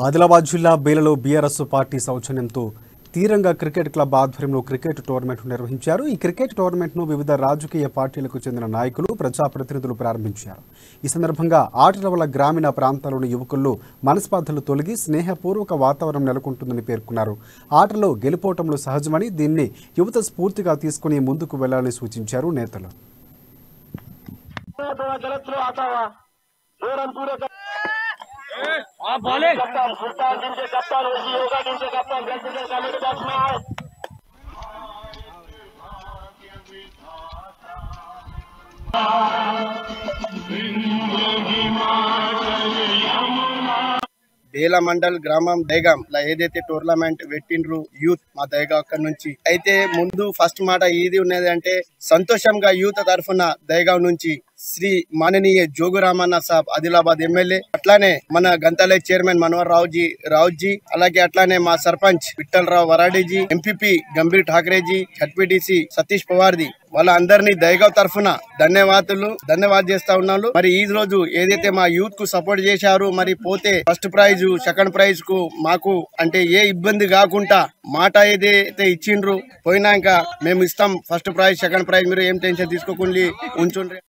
ఆదిలాబాద్ జిల్లా బేలలో BRS party సౌజన్యంతో తీరంగా cricket club ఆధ్వర్యంలో క్రికెట్ టోర్నమెంట్ నిర్వహించారు. ఈ క్రికెట్ టోర్నమెంట్ను వివిధ రాజకీయ పార్టీలకు చెందిన నాయకులు, ప్రజాప్రతినిధులు ప్రారంభించారు. ఈ సందర్భంగా ఆటల వల్ల గ్రామీణ ప్రాంతాల్లోని యువకుల్లో మనస్పర్ధలు తొలగి స్నేహపూర్వక వాతావరణం నెలకొంటుందని పేర్కొన్నారు. ఆటలో గెలుపోవటంలో సహజమని, దీన్ని యువత స్ఫూర్తిగా తీసుకుని ముందుకు వెళ్లాలని సూచించారు నేతలు. బేల మండల్ గ్రామం దైగాం ఏదైతే టోర్నమెంట్ పెట్టిండ్రు యూత్ మా దైగా అక్కడి నుంచి అయితే ముందు ఫస్ట్ మాట ఇది ఉన్నది అంటే సంతోషంగా యూత్ తరఫున దైగాం నుంచి శ్రీ మాననీయ జోగు రామన్న సాబ్ ఆదిలాబాద్ ఎమ్మెల్యే, అట్లానే మన గంతాలయ చైర్మన్ మనోహర్ రావుజీ, అలాగే అట్లానే మా సర్పంచ్ విఠల్ రావు వరాడేజీ, ఎంపీపీ గంభీర్ ఠాకరేజీ, హెచ్పీటీసీ సతీష్ పవార్ది, వాళ్ళ అందరినీ దైగావ్ తరఫున ధన్యవాదాలు చేస్తా ఉన్నాను. మరి ఈ రోజు ఏదైతే మా యూత్ కు సపోర్ట్ చేశారు, మరి పోతే ఫస్ట్ ప్రైజ్ సెకండ్ ప్రైజ్ కు మాకు అంటే ఏ ఇబ్బంది కాకుండా మాట ఏదైతే ఇచ్చిండ్రు పోయినాక మేము ఇస్తాం ఫస్ట్ ప్రైజ్ సెకండ్ ప్రైజ్, మీరు ఏం టెన్షన్ తీసుకోకుండా ఉంచుండ్రి.